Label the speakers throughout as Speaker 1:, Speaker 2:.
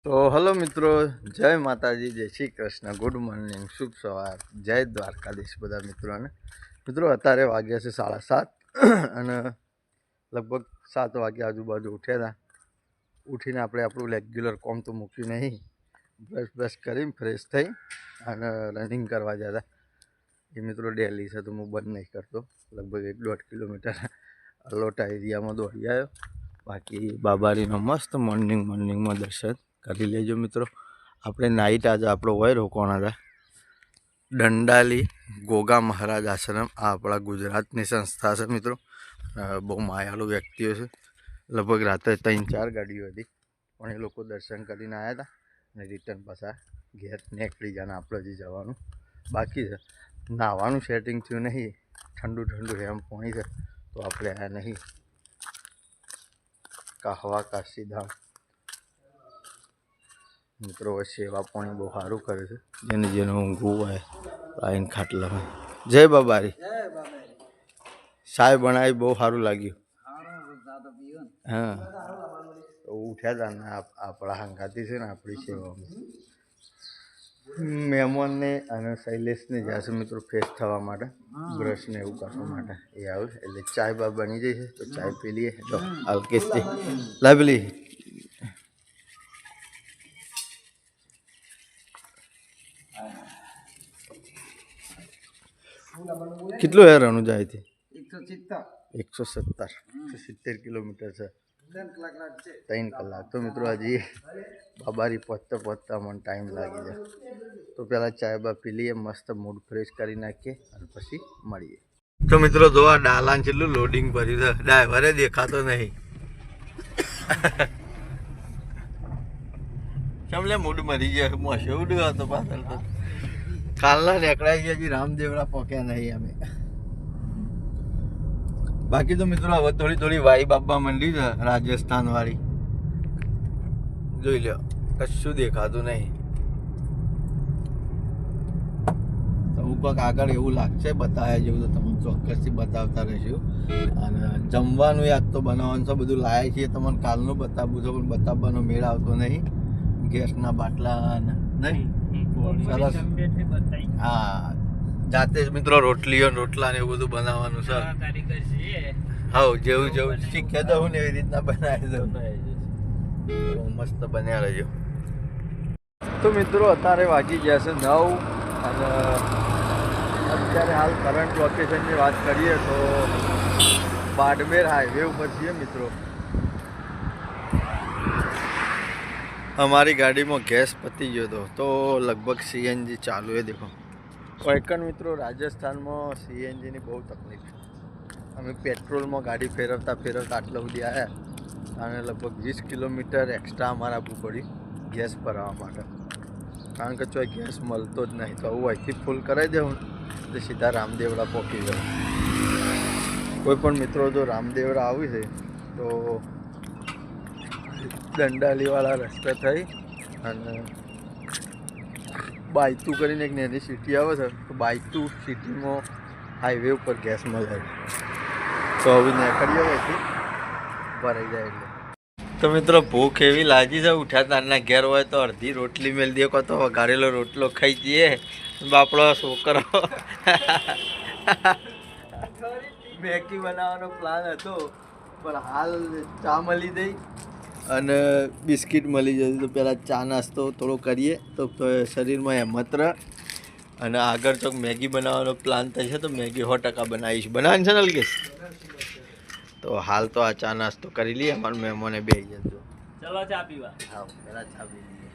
Speaker 1: તો હલો મિત્રો, જય માતાજી, જય શ્રી કૃષ્ણ, ગુડ મોર્નિંગ, શુભ સવાર, જય દ્વારકાધીશ બધા મિત્રોને. મિત્રો અત્યારે વાગ્યા છે 7:30 અને લગભગ 7 વાગે આજુબાજુ ઉઠ્યા હતા. ઉઠીને આપણે આપણું રેગ્યુલર કોમ તો મૂક્યું નહીં, બ્રશ કરીને ફ્રેશ થઈ અને રનિંગ કરવા જતા. એ મિત્રો ડેલી છે તો હું બંધ નહીં કરતો. લગભગ 1-1.5 કિલોમીટર અલોટા એરિયામાં દોડી આવ્યો. બાકી બાબારીનો મસ્ત મોર્નિંગમાં દર્શન કરી લેજો મિત્રો. આપણે નાઈટ આજે આપણો હોય રોકાણા હતા દંડાલી ગોગા મહારાજ આશ્રમ. આ આપણા ગુજરાતની સંસ્થા છે મિત્રો. બહુ માયાળુ વ્યક્તિઓ છે. લગભગ રાત્રે 3-4 ગાડીઓ હતી, પણ એ લોકો દર્શન કરીને આવ્યા હતા અને રિટર્ન પાછા ઘેર નીકળી જાય. આપણે હજી જવાનું બાકી છે. નાહવાનું સેટિંગ થયું નહીં, ઠંડુ એમ પાણી છે તો આપણે આવ્યા નહીં. કાહવા કાશીધામ મિત્રો સેવા પાણી બહુ સારું કરે છે. જેને ઊંઘવું હોય આવીને ખાટલામાં. જય બાબારી. ચાય બનાવી બહુ સારું લાગ્યું. હા, ઉઠ્યા હતા ને આપણા હંગાતી છે ને આપણી સેવામાં. મહેમાનને અને શૈલેષને જશે મિત્રો ફ્રેશ થવા માટે, બ્રશને એવું કરવા માટે એ આવે એટલે ચાય બા બની જઈ છે તો ચાય પી લઈએ. તો અલ્કેશથી લાવેલી કેટલું યાર અનુ જાય છે? 170 કિલોમીટર છે, 3 કલાક. તો મિત્રો હજી બાબારી પહોંચતા મને ટાઈમ લાગી જાય. તો પહેલાં ચાય બા પી લઈએ, મસ્ત મૂડ ફ્રેશ કરી નાખીએ અને પછી મળીએ. તો મિત્રો જો આ ડાલાન છેલ્લું લોડિંગ ભર્યું છે, ડ્રાઈવરે દેખાતો નહીં. સમલે મૂડ મરી ગયા, મોશે ઉડ્યો હતો પાછળ. તો કાલના નીકળાઈ ગયા, હજી રામદેવરા પહોંચ્યા નહીં અમે. બાકી તો મિત્રો હવે થોડી વાઈ બાબા મંડી છે રાજસ્થાન વાળી. જોઈ લો, કશું દેખાતું નહીં. તો કોઈક આગળ એવું લાગશે બતાવ્યા જેવું તો તમને ચોક્કસથી બતાવતા રહીશું. અને જમવાનું યાદ તો બનાવવાનું છે, બધું લાયા છીએ. તમને કાલનું બતાવવું છે પણ બતાવવાનો મેળ આવતો નહીં. ગેસના બાટલા નહીં સરસ. હા, જાતે જ મિત્રો રોટલીઓ રોટલા ને એવું બધું બનાવવાનું છે. હા, જેવું શીખ્યા દઉં ને એવી રીતના બનાવી દઉં. મસ્ત બન્યા રહેજો. તો મિત્રો અત્યારે વાગી ગયા છે 9 અને અત્યારે હાલ કરંટ લોકેશનની વાત કરીએ તો બાડમેર હાઈવે ઉપર છીએ મિત્રો. અમારી ગાડીમાં ગેસ પતી ગયો હતો તો લગભગ સીએનજી ચાલુ એ દેખો. કોઈકન મિત્રો રાજસ્થાનમાં સીએનજીની બહુ તકલીફ. અમે પેટ્રોલમાં ગાડી ફેરવતા આટલા સુધી આવ્યા અને લગભગ 20 કિલોમીટર એક્સ્ટ્રા અમારે આપવું પડ્યું ગેસ ભરાવવા માટે. કારણ કે ચોય ગેસ મળતો જ નહીં. તો હું અહીંથી ફૂલ કરાવી દઉં તો સીધા રામદેવરા પહોંચી જાઉં. કોઈ પણ મિત્રો જો રામદેવરા આવ્યું છે તો દંડાલીવાળા રસ્તા થઈ અને બાયતુ કરીને એક નાની સિટી આવે છે તો બાયતુ સિટીમાં હાઈવે ઉપર ગેસ મળે. તો હવે નીકળીએ હોયથી ભરાઈ જાય એટલે. તો મિત્રો ભૂખ એવી લાગી છે, ઉઠ્યા તારના ઘેર હોય તો અડધી રોટલી મેળ દે કો તો વઘારેલો રોટલો ખાઈ જઈએ. બાપડો છોકરો મેગી બનાવવાનો પ્લાન હતો પણ હાલ ચા મળી ગઈ અને બિસ્કિટ મળી જતી. તો પહેલાં ચા નાસ્તો થોડો કરીએ તો શરીરમાં હિંમત રહે. અને આગળ ચોક મેગી બનાવવાનો પ્લાન થશે તો મેગી 100% બનાવીશ. બનાવવાની છે ને અલ્કેશ? તો હાલ તો આ ચા નાસ્તો કરી લઈએ. અમારા મહેમાને બે જજો.
Speaker 2: ચલો ચા પીવા.
Speaker 1: હા, પહેલાં ચા પી લઈએ.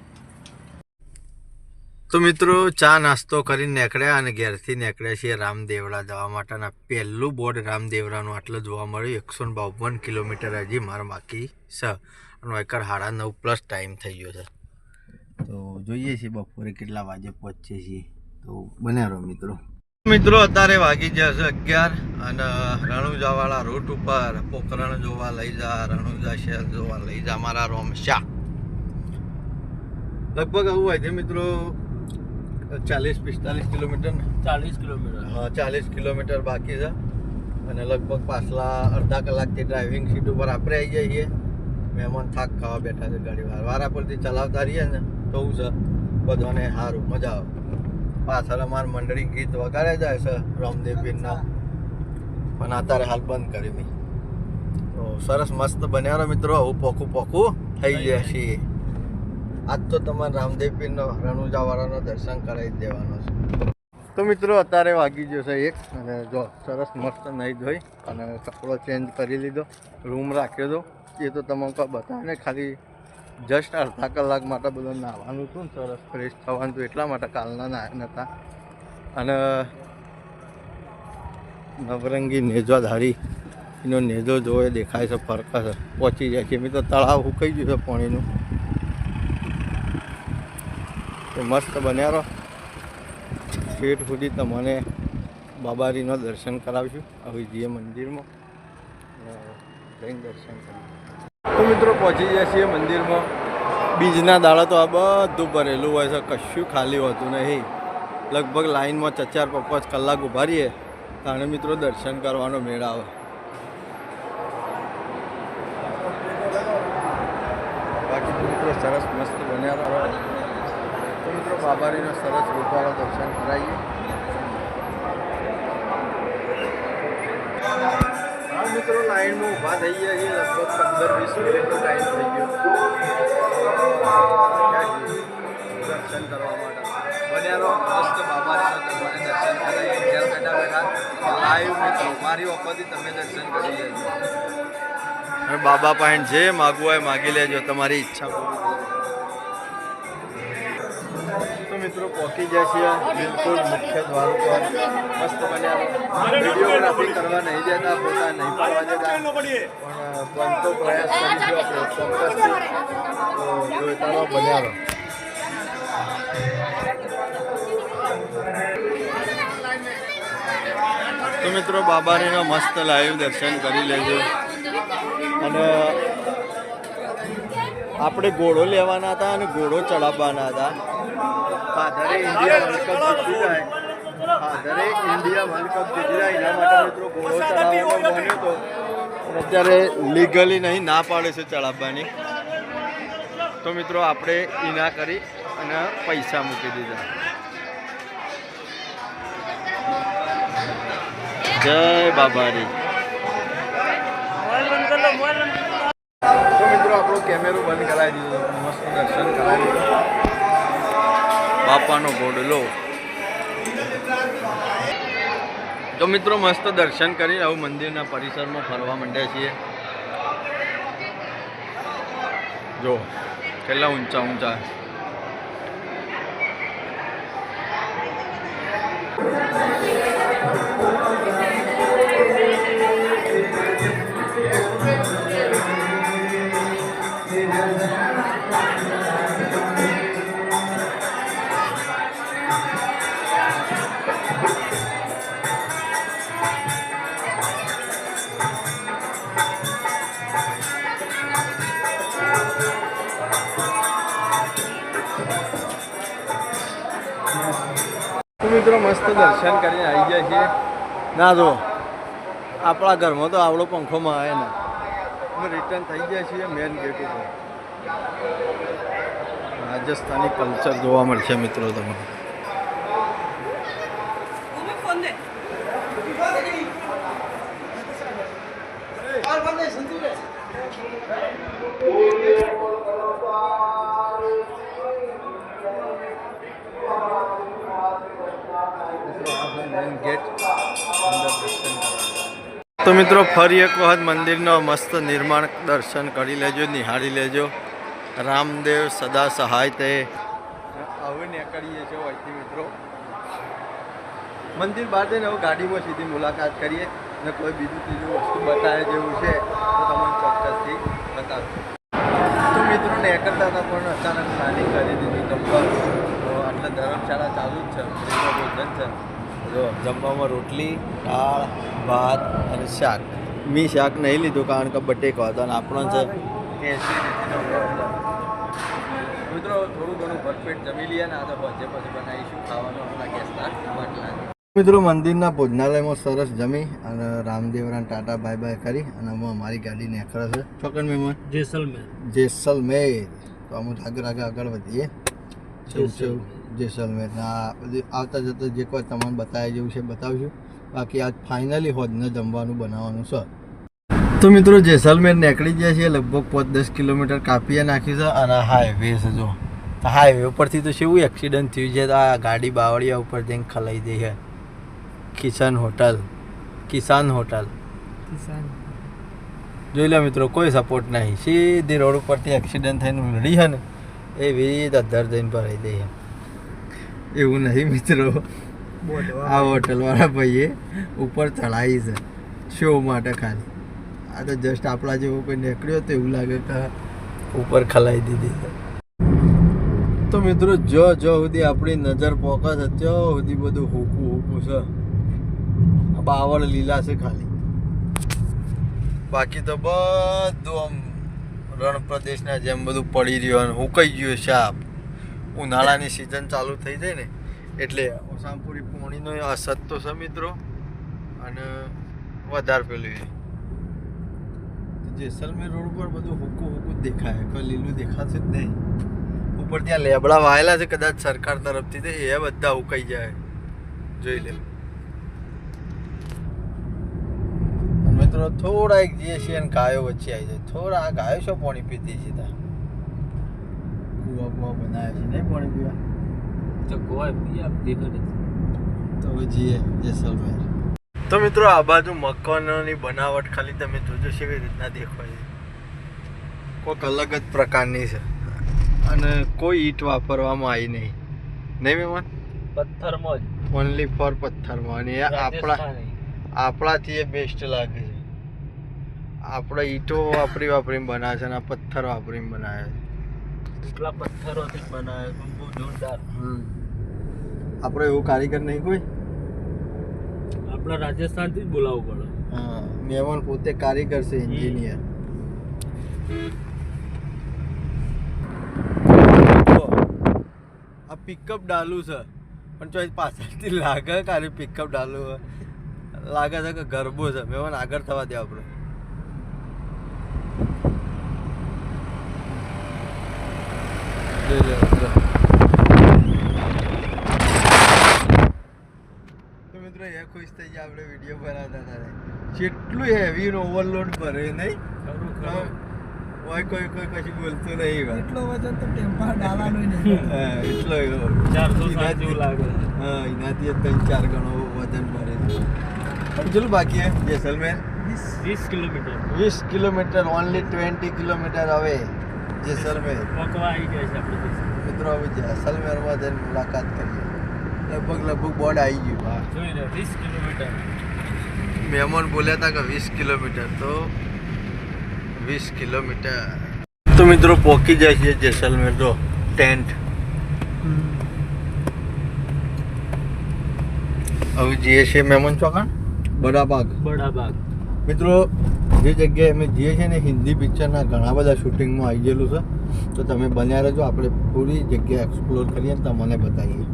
Speaker 1: તો મિત્રો ચા નાસ્તો કરીને નીકળ્યા અને ઘેરથી નીકળ્યા છીએ રામદેવરા જવા માટેના. પહેલું બોર્ડ રામદેવરાનું આટલું જોવા મળ્યું. 152 કિલોમીટર હજી મારા બાકી છે અને એકર 9:30+ ટાઈમ થઈ ગયો છે. તો જોઈએ છીએ બપોરે કેટલા વાગે પહોંચીએ છીએ. તો બન્યા રહો મિત્રો. અત્યારે વાગી જશે 11 અને રણુજાવાળા રૂટ ઉપર પોખરણ જોવા લઈ જા, રણુજા શહેર જોવા લઈ જા મારા રોમશા. લગભગ આવું હોય છે મિત્રો 40-45 કિલોમીટર ને
Speaker 2: 40 કિલોમીટર.
Speaker 1: હા, 40 કિલોમીટર બાકી છે અને લગભગ પાછલા અડધા કલાકથી ડ્રાઇવિંગ સીટ ઉપર આપણે આવી જઈએ મહેમાન થાક ખાવા બેઠા છે ઘણી વાર વારા પરથી ચલાવતા રહીએ ને તો હું છે બધાને સારું મજા આવે. પાછળ અમારી મંડળી ગીત વગાડે જાય છે રામદેવ પીરના, પણ અત્યારે હાલ બંધ કરી મેં. તો સરસ મસ્ત બન્યા રહો મિત્રો. આવું પોખું થઈ જશે. આજ તો તમારે રામદેવ પીરનો રણુજાવાળાનો દર્શન કરાવી જ દેવાનો છે. તો મિત્રો અત્યારે વાગી ગયો છે 1 અને જો સરસ મસ્ત નહીં ધોઈ અને કપડો ચેન્જ કરી લીધો, રૂમ રાખ્યો હતો. એ તો તમને કોઈ બતાવે ને, ખાલી જસ્ટ અડધા કલાક માટે બધું નાહવાનું હતું ને સરસ ફ્રેશ થવાનું હતું, એટલા માટે કાલના નાહ્યા નહોતા. અને નવરંગી નેજો ધારી એનો નેજો જોવે દેખાય છે, ફરકા છે, પહોંચી જાય છે. એમ તો તળાવ સુકાઈ ગયું છે પાણીનું. તો મસ્ત બન્યા રહો. પેટ સુધી તમને બાબારીનો દર્શન કરાવીશું. હવે જઈએ મંદિરમાં જઈને દર્શન કરીએ. તો મિત્રો પહોંચી જાય છીએ મંદિરમાં. બીજના દાડા તો આ બધું ભરેલું હોય છે, કશું ખાલી હોતું નહીં. લગભગ લાઈનમાં 4-5 કલાક ઊભા રહીએ ત્યારે મિત્રો દર્શન કરવાનો મેળ આવે. બાકી તો મિત્રો સરસ મસ્ત બન્યા રહો. તો મિત્રો બાબારીનો સરસ રૂપવાળા દર્શન કરાવીએ. હા મિત્રો લાઈનમાં ઊભા થઈ ગયા છીએ. લગભગ 15-20 મિનિટનો ટાઈમ થઈ ગયો દર્શન કરવા માટે. બન્યા રહો મસ્ત બાબારીનો તમને દર્શન કરાવીએ. ઘેર બેઠા લાઈવ મિત્રો મારી વખતથી તમે દર્શન કરી લેજો. અને બાબા પાસે જે માગવું હોય માગી લેજો, તમારી ઈચ્છા પૂરી થઈ. તો મિત્રો પહોંચી જાય છે બિલકુલ મુખ્ય દ્વાર ઉપર. મસ્ત બન્યા. વિડીયોગ્રાફી કરવા નહીં જતા, ફોટા નહીં પાડવા જતા, પણ બનતો પ્રયાસ કરીશું આપણે ચોક્કસથી. તો જોઈતા રહો, બન્યા રહો. તો મિત્રો બાબારીના મસ્ત લાઈવ દર્શન કરી લેજો. અને આપણે ઘોડો લેવાના હતા અને ઘોડો ચડાવવાના હતા. ફાધરે ઇન્ડિયા વર્લ્ડ કપ જીતી જાય, ફાધરે ઇન્ડિયા વર્લ્ડ કપ જીતી જાય એના માટે મિત્રો ઘોડો ચડાવવાનો બન્યો હતો. અત્યારે લીગલી નહીં, ના પાડે છે ચડાવવાની. તો મિત્રો આપણે એ ના કરી અને પૈસા મૂકી દીધા. જય બાબારી. તો મિત્રો આપણો કેમેરો બંધ કરાવી દીધો. મસ્ત દર્શન કરાવી દીધો. બાપાનો ઘોડલો. તો મિત્રો મસ્ત દર્શન કરી આવું મંદિરના પરિસરમાં ફરવા માંડ્યા છીએ. જો કેટલા ઊંચા. મિત્રો મસ્ત દર્શન કરીને આવી ગયા છીએ. ના જો આપણા ઘરમાં તો આવડો પંખોમાં આવે ને. અમે રિટર્ન થઈ ગયા છીએ મેન ગેટ ઉપર. રાજસ્થાની કલ્ચર જોવા મળશે મિત્રો તમને. તો મિત્રો ફરી એક વખત મંદિરનો મસ્ત નિર્માણ દર્શન કરી લેજો, નિહાળી લેજો. રામદેવ સદા સહાય તે હવે નીકળીએ છીએ અહીંથી મિત્રો. મંદિર બહાર જઈને હવે ગાડીમાં સીધી મુલાકાત કરીએ ને કોઈ બીજું ત્રીજું વસ્તુ બતાવે જેવું છે તો તમને ચોક્કસથી બતાવશું. તો મિત્રો નીકળતા હતા પણ અચાનક પ્લાનિંગ કરી દીધી જમવા. તો આટલે ધર્મશાળા ચાલુ જ છે, ભોજન છે. જો જમવામાં રોટલી, દાળ, ભાત અને શાક. મેં શાક નહીં લીધું કારણ કે બટેકો હતો અને આપણો છે મિત્રો થોડું ઘણું ભરપેટ જમી લઈએ ને આ તો પછી બનાવીશું ખાવાનું આપણા ગેસના બાટલા. મિત્રો મંદિરના ભોજનાલયમાં સરસ જમી અને રામદેવરાન ટાટા બાય બાય કરી અને અમે અમારી ગાડી નીકળે છે ચોકન મહેમાન
Speaker 2: जैसलमेर
Speaker 1: જેસલમેર. તો અમુક આગળ વધીએ જેસલમેર બધું આવતા જતા જે કોઈ તમને બતાવી જેવું છે બતાવશું. બાકી આજ ફાઇનલી હોદને જમવાનું બનાવવાનું છે. તો મિત્રો જેસલમેર નીકળી ગયા છીએ લગભગ 5-10 કિલોમીટર કાપીએ નાખ્યું છે અને હાઈવે છે. જો હાઈવે ઉપરથી તો કેવું એક્સિડન્ટ થયું છે. તો આ ગાડી બાવળિયા ઉપર જઈને ખલાઈ દઈ છે. કિસાન હોટલ જોઈ લો મિત્રો, કોઈ સપોર્ટ નહીં. સીધી રોડ ઉપરથી એક્સિડન્ટ થઈને ઉલડી છે ને એવી અધર જઈને ભરાઈ દે છે. એવું નહીં મિત્રો, આ હોટલવાળા ભાઈએ ઉપર ચડાવી છે શો માટે ખાલી. આ તો જસ્ટ આપણા જેવો કોઈ નીકળ્યો તો એવું લાગે કે ઉપર ખલાઈ દીધી છે. તો મિત્રો જો સુધી આપણી નજર પોકે છે ત્યાં સુધી બધું હોકું છે. બાવળ લીલા છે ખાલી, બાકી તો બધું આમ રણ પ્રદેશના જેમ બધું પડી રહ્યું અને હુકાઈ ગયું શાપ. ઉનાળાની સિઝન ચાલુ થઈ જાય ને એટલે ઓસામપુરી પોણીનો અસર તો છે મિત્રો, અને વધારે પેલું જેસલમેર રોડ ઉપર બધું હુકું જ દેખાય, કોઈ લીલું દેખાશે જ નહીં. ઉપર ત્યાં લેબડા વાયેલા છે કદાચ સરકાર તરફથી, તો એ બધા હુકાઈ જાય. જોઈ લે મિત્રો, થોડા એક જે છે ને ગાયો વચ્ચે આવી જાય. થોડા આ ગાયો શું પાણી પીતી છે ત્યાં કુવા બનાવ્યા છે નહીં પાણી પીવા.
Speaker 2: तो गोवा भी आप देखो
Speaker 1: તો હવે જઈએ જેસલમેર. તો મિત્રો આ બાજુ મકાનોની બનાવટ ખાલી તમે જોજો કેવી રીતના દેખાય છે. કોઈક અલગ જ પ્રકારની છે અને કોઈ ઈંટ વાપરવામાં આવી નહીં મહેમાન.
Speaker 2: पत्थर मौज
Speaker 1: ઓનલી ફોર પથ્થરમાં. અને આપણાથી એ બેસ્ટ લાગે છે. આપણે ઈંટો વાપરીને બનાવે છે અને આ પથ્થર વાપરીને બનાવે છે.
Speaker 2: એટલા પથ્થરોથી બનાવે છે, બહુ જોરદાર.
Speaker 1: આપણે એવું કારીગર નહીં કોઈ.
Speaker 2: આપણા રાજસ્થાનથી જ બોલાવવું પડે.
Speaker 1: હા, મહેમાન પોતે કારીગર છે, એન્જિનિયર. આ પિકઅપ ડાલું છે પણ ચોઈસ પાછળથી લાગે કારે પિકઅપ ડાલું લાગે છે કે ગરબો છે. મહેમાન આગળ થવા દે આપણે. તો મિત્રો એ ખુશ થઈ જાય આપણે વિડીયો બનાવતા ત્યારે. કેટલું હેવી ઓવરલોડ ભરે નહીં હોય, કોઈ કશું બોલતું નહીં.
Speaker 3: એટલો વજન તો ટેમ્પા ડાલવાનો નહીં.
Speaker 1: હા, એટલો
Speaker 2: 407 જેવું લાગે છે.
Speaker 1: હા, એનાથી 3-4 ગણો વજન ભરે છે. ચલો બાકી Jaisalmer
Speaker 2: 20 kilometre
Speaker 1: 20 kilometre, only 20 kilometre હવે જેસલમેર.
Speaker 2: પકવા આવી ગયા છે આપણે જેસલમેર.
Speaker 1: મિત્રો હવે જેસલમેરમાં જઈને મુલાકાત કરીએ. લગભગ બોર્ડ આવી ગયું. હા,
Speaker 2: જોઈ લો 20 કિલોમીટર.
Speaker 1: મહેમાન બોલ્યા હતા કે 20 કિલોમીટર, તો 20 કિલોમીટર. તો મિત્રો પહોંચી જાય છે જેસલમેર. તો ટેન્ટ હવે જઈએ છીએ મહેમાન ચોકણ બડાબાગ. મિત્રો જે જગ્યાએ અમે જઈએ છીએ ને હિન્દી પિક્ચરના ઘણા બધા શૂટિંગમાં આવી ગયેલું છે. તો તમે બન્યા રહેજો, આપણે પૂરી જગ્યા એક્સપ્લોર કરીએ ને તમને બતાવીએ.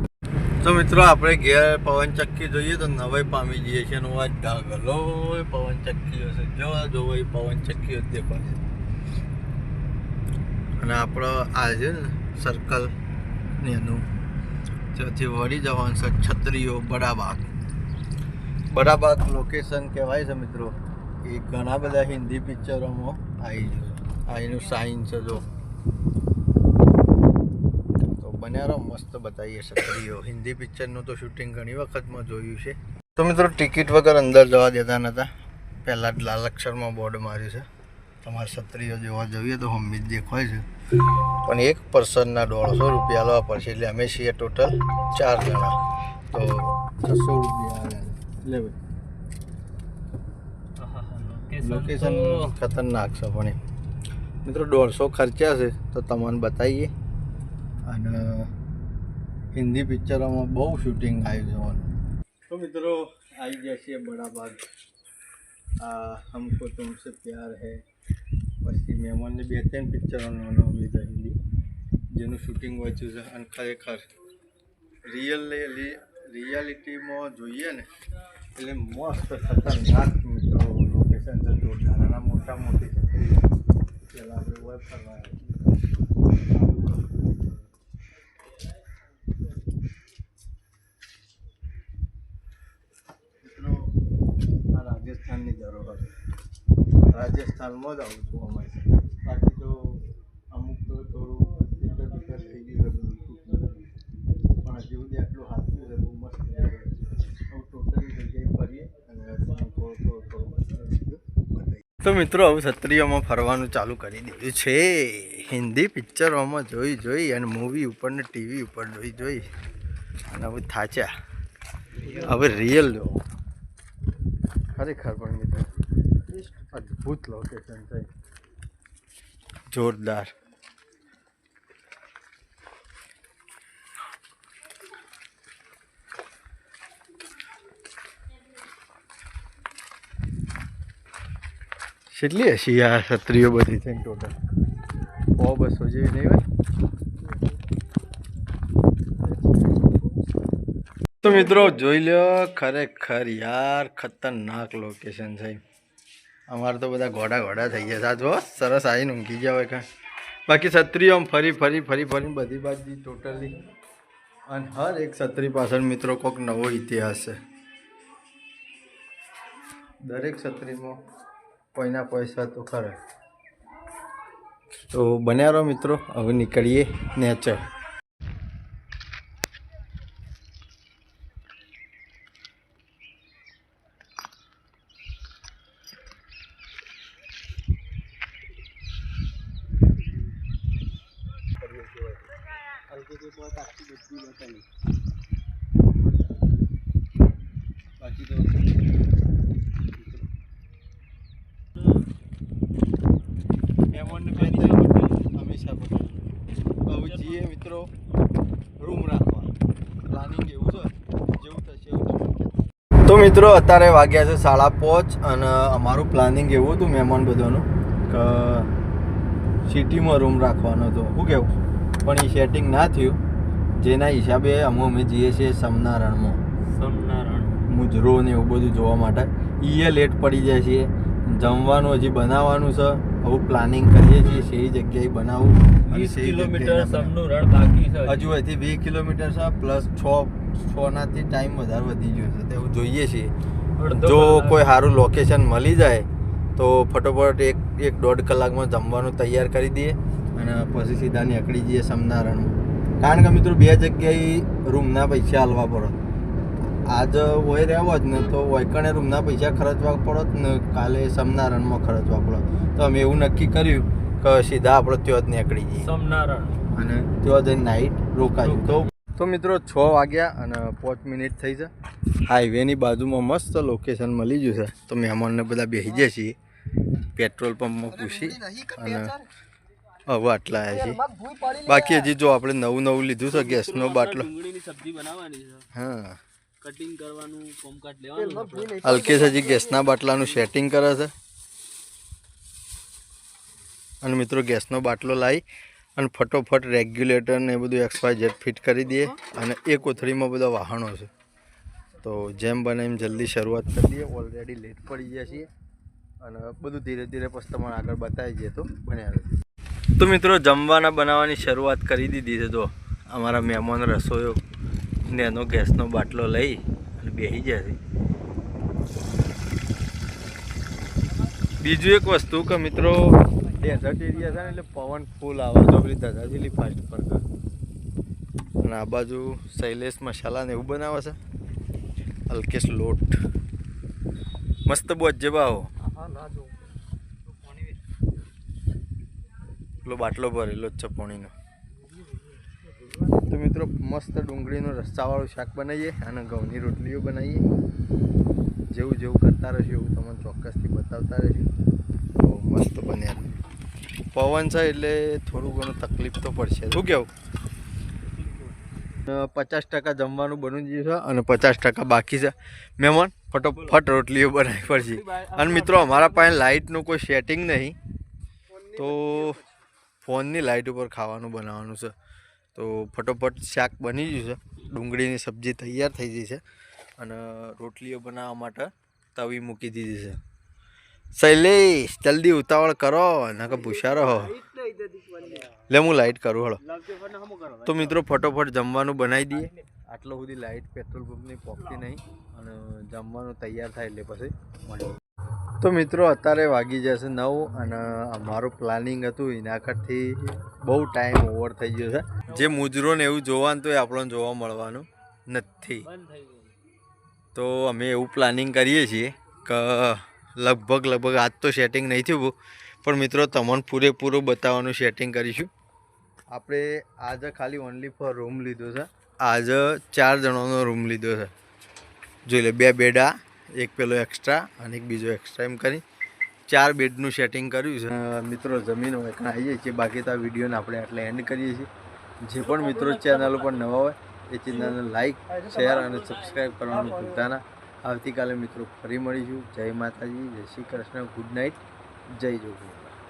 Speaker 1: તો મિત્રો આપણે ઘેર પવનચક્કી જોઈએ તો નવાઈ પામી જઈએ છીએ. એનો અવાજ ઢગલો પવનચક્કીઓ છે. જો એ પવનચક્કીઓ જ દેખાય છે. અને આપણો આ છે ને સર્કલ ને એનું ત્યાંથી વળી જવાનું છે છત્રીઓ બડાબાગ લોકેશન કહેવાય છે મિત્રો. એ ઘણા બધા હિન્દી પિક્ચરોમાં આવી છે. આ એનું સાઇન છે. જો તો બન્યા રહો, મસ્ત બતાવીએ છત્રીઓ. હિન્દી પિક્ચરનું તો શૂટિંગ ઘણી વખતમાં જોયું છે. તો મિત્રો ટિકિટ વગર અંદર જવા દેતા નહોતા. પહેલાં જ લાલ અક્ષરમાં બોર્ડ માર્યું છે. તમારે છત્રીઓ જોવા જોઈએ તો હમ્મી જ દેખાય છે. પણ એક પર્સનના 150 રૂપિયા લેવા પડશે. એટલે અમે છીએ ટોટલ 4 જણા, તો 600 રૂપિયા આવ્યા. લે ભાઈ, લોકેશન ખતરનાક છે. પણ મિત્રો 150 ખર્ચ્યા છે તો તમને બતાવીએ. અને હિન્દી પિક્ચરોમાં બહુ શૂટિંગ આવ્યું જવાનું. તો મિત્રો આવી ગયા છીએ બડાબાગ. આ હમકો તુમસે પ્યાર હૈ, પછી મહેમાનને 2-3 પિક્ચરોનું નામ લીધા હિન્દી જેનું શૂટિંગ વાંચ્યું છે. અને ખરેખર રિયાલિટીમાં જોઈએ ને એટલે મસ્ત ખતરનાક મિત્રો લોકેશન છે જોરદાર અને મોટા મોટી છત્રી પેલા આપણે હોય ફરવા મિત્રો આ રાજસ્થાનની ધરોહર રાજસ્થાનમાં જ આવું છું અમારે બાકી તો અમુક તો થોડું ભીતર થઈ ગયું હતું પણ હજી સુધી આટલું હાથું છે બહુ મસ્ત લાગે હવે ટોટલી જગ્યાએ ફરીએ અને તો મિત્રો હવે છત્રીઓમાં ફરવાનું ચાલુ કરી દીધું છે હિન્દી પિક્ચરોમાં જોઈ અને મૂવી ઉપર ને ટીવી ઉપર જોઈ અને હવે થાચ્યા હવે રિયલ લો ખરેખર પણ મિત્રો અદ્ભુત લોકેશન છે જોરદાર કેટલી હશે આ છત્રીઓ બધી છે ટોટલ 100-200 જેવી નહીં હોય તો મિત્રો જોઈ લો ખરેખર યાર ખતરનાક લોકેશન છે અમારે તો બધા ઘોડા થઈ ગયા જો સરસ આવીને ઊંઘી ગયા હોય કાંઈ બાકી છત્રીઓ આમ ફરી બધી બાજુ ટોટલી અને હર એક છત્રી પાછળ મિત્રો કોઈક નવો ઇતિહાસ છે દરેક છત્રીમાં કોઈના પૈસા તો ખરા તો બન્યા રહો મિત્રો હવે નીકળીએ નેચર બાકી તો હંમેશા હવે જઈએ મિત્રો રૂમ રાખવા પ્લાનિંગ એવું છે જેવું થશે એવું તો મિત્રો અત્યારે વાગ્યા છે 5:30 અને અમારું પ્લાનિંગ એવું હતું મહેમાન બધાનું કે સિટીમાં રૂમ રાખવાનો હતો શું કહેવું પણ એ સેટિંગ ના થયું જેના હિસાબે અમે જઈએ છીએ સમનારણમાં મુજરો ને એવું બધું જોવા માટે એ લેટ પડી જાય છે જમવાનું હજી બનાવવાનું છે હવે પ્લાનિંગ કરીએ છીએ সেই જગ્યાએ બનાવવું
Speaker 2: 20 કિલોમીટર સમનું રણ બાકી છે
Speaker 1: હજુ અહીંથી 20 કિલોમીટર છે પ્લસ 6 નાથી ટાઈમ વધારે વધી ગયો છે તેવું જોઈએ છીએ જો કોઈ સારું લોકેશન મળી જાય તો ફટોફટ એક દોઢ કલાકમાં જમવાનું તૈયાર કરી દઈએ અને પછી સીધા નીકળી જઈએ સમનારણમાં કારણ કે મિત્રો બે જગ્યાએ રૂમના પૈસા આલવા પડે આજ હોય રહેવો જ ને તો વૈકણે રૂમના પૈસા ખર્ચવા પડત ને કાલે સમનારણમાં ખર્ચવા પડત તો અમે એવું નક્કી કર્યું કે સીધા આપણે ત્યાં જ નીકળી જઈએ
Speaker 2: સમનારણ
Speaker 1: અને ત્યાં જઈને નાઇટ રોકાયું તો મિત્રો 6 વાગ્યા અને 5 મિનિટ થઈ છે હાઈવેની બાજુમાં મસ્ત લોકેશન મળી ગયું છે તો મહેમાનને બધા બેસી જાય છીએ પેટ્રોલ પંપમાં પૂછી અને હવે આટલા આવ્યા છીએ બાકી હજી જો આપણે નવું લીધું છે ગેસનો બાટલો
Speaker 2: ડુંગળીની સબ્જી બનાવવાની છે
Speaker 1: હા
Speaker 2: કટિંગ કરવાનું કોમકાટ લેવાનું
Speaker 1: હલકેશ હજી ગેસના બાટલાનું સેટિંગ કરે છે અને મિત્રો ગેસનો બાટલો લાવી અને ફટોફટ રેગ્યુલેટર ને એ બધું XYZ ફિટ કરી દઈએ અને એ કોથળીમાં બધા વાહનો છે તો જેમ બને એમ જલ્દી શરૂઆત કરી દઈએ ઓલરેડી લેટ પડી ગયા છીએ અને બધું ધીરે ધીરે પછી તમારે આગળ બતાવી દઈએ તો બન્યા તો મિત્રો જમવાના બનાવવાની શરૂઆત કરી દીધી છે તો અમારા મહેમાન રસોઈયો ને એનો ગેસનો બાટલો લઈ અને બેસી ગયા છે બીજું એક વસ્તુ કે મિત્રો ડેઝર્ટ એરિયા છે ને એટલે પવન ફૂલ આવે તો પેલી દાદાજીલી ફાસ્ટ પર અને આ બાજુ શૈલેષ મસાલા ને એવું બનાવે છે હલકેશ લોટ મસ્ત બહુ જબાવો પેલો બાટલો ભરેલો જ છે પાણીનો તો મિત્રો મસ્ત ડુંગળીનું રસ્સાવાળું શાક બનાવીએ અને ઘઉંની રોટલીઓ બનાવીએ જેવું કરતા રહીશું એવું તમને ચોક્કસથી બતાવતા રહીશું તો મસ્ત બન્યા પવન છે એટલે થોડું ઘણું તકલીફ તો પડશે શું કેવું 50% જમવાનું બની ગયું છે અને 50% બાકી છે મહેમાન ફટોફટ રોટલીઓ બનાવી પડશે અને મિત્રો અમારા પાસે લાઇટનું કોઈ સેટિંગ નહીં તો ફોનની લાઇટ ઉપર ખાવાનું બનાવવાનું છે તો ફટોફટ શાક બની ગયું છે, ડુંગળીની સબ્જી તૈયાર થઈ ગઈ છે અને રોટલીઓ બનાવવા માટે તવી મૂકી દીધી છે. શૈલેષ જલ્દી ઉતાવળ કરો, નકર ભૂસા રહો. લે હું લાઇટ કરું હળો. તો મિત્રો ફટોફટ જમવાનું બનાવી દઈએ. આટલો સુધી લાઇટ પેટ્રોલ પંપની પહોંચતી નહીં અને જમવાનું તૈયાર થાય એટલે પછી મળીએ. તો મિત્રો અત્યારે વાગી જશે 9 અને અમારું પ્લાનિંગ હતું એના કરતી બહુ ટાઈમ ઓવર થઈ ગયો છે. જે મુજરો ને એવું જોવાનું તો એ આપણને જોવા મળવાનું નથી. તો અમે એવું પ્લાનિંગ કરીએ છીએ કે લગભગ આજ તો સેટિંગ નહીં થયું, પણ મિત્રો તમને પૂરેપૂરું બતાવવાનું સેટિંગ કરીશું. આપણે આજે ખાલી ઓનલી ફોર રૂમ લીધો છે. આજે 4 જણાનો રૂમ લીધો છે. જોઈ લે, 2 બેડ આ, એક પેલો એક્સ્ટ્રા અને એક બીજો એક્સ્ટ્રા, એમ કરી 4 બેડનું સેટિંગ કર્યું છે. મિત્રો જમીન હોય કાં આવીએ છીએ, બાકી તો આ વિડીયોને આપણે એટલે એન્ડ કરીએ છીએ. જે પણ મિત્રો ચેનલ ઉપર નવા હોય એ ચેનલને લાઈક, શેર અને સબસ્ક્રાઈબ કરવાનું ભૂલતા ના. આવતીકાલે મિત્રો ફરી મળીશું. જય માતાજી, જય શ્રી કૃષ્ણ, ગુડ નાઇટ, જય જોગી.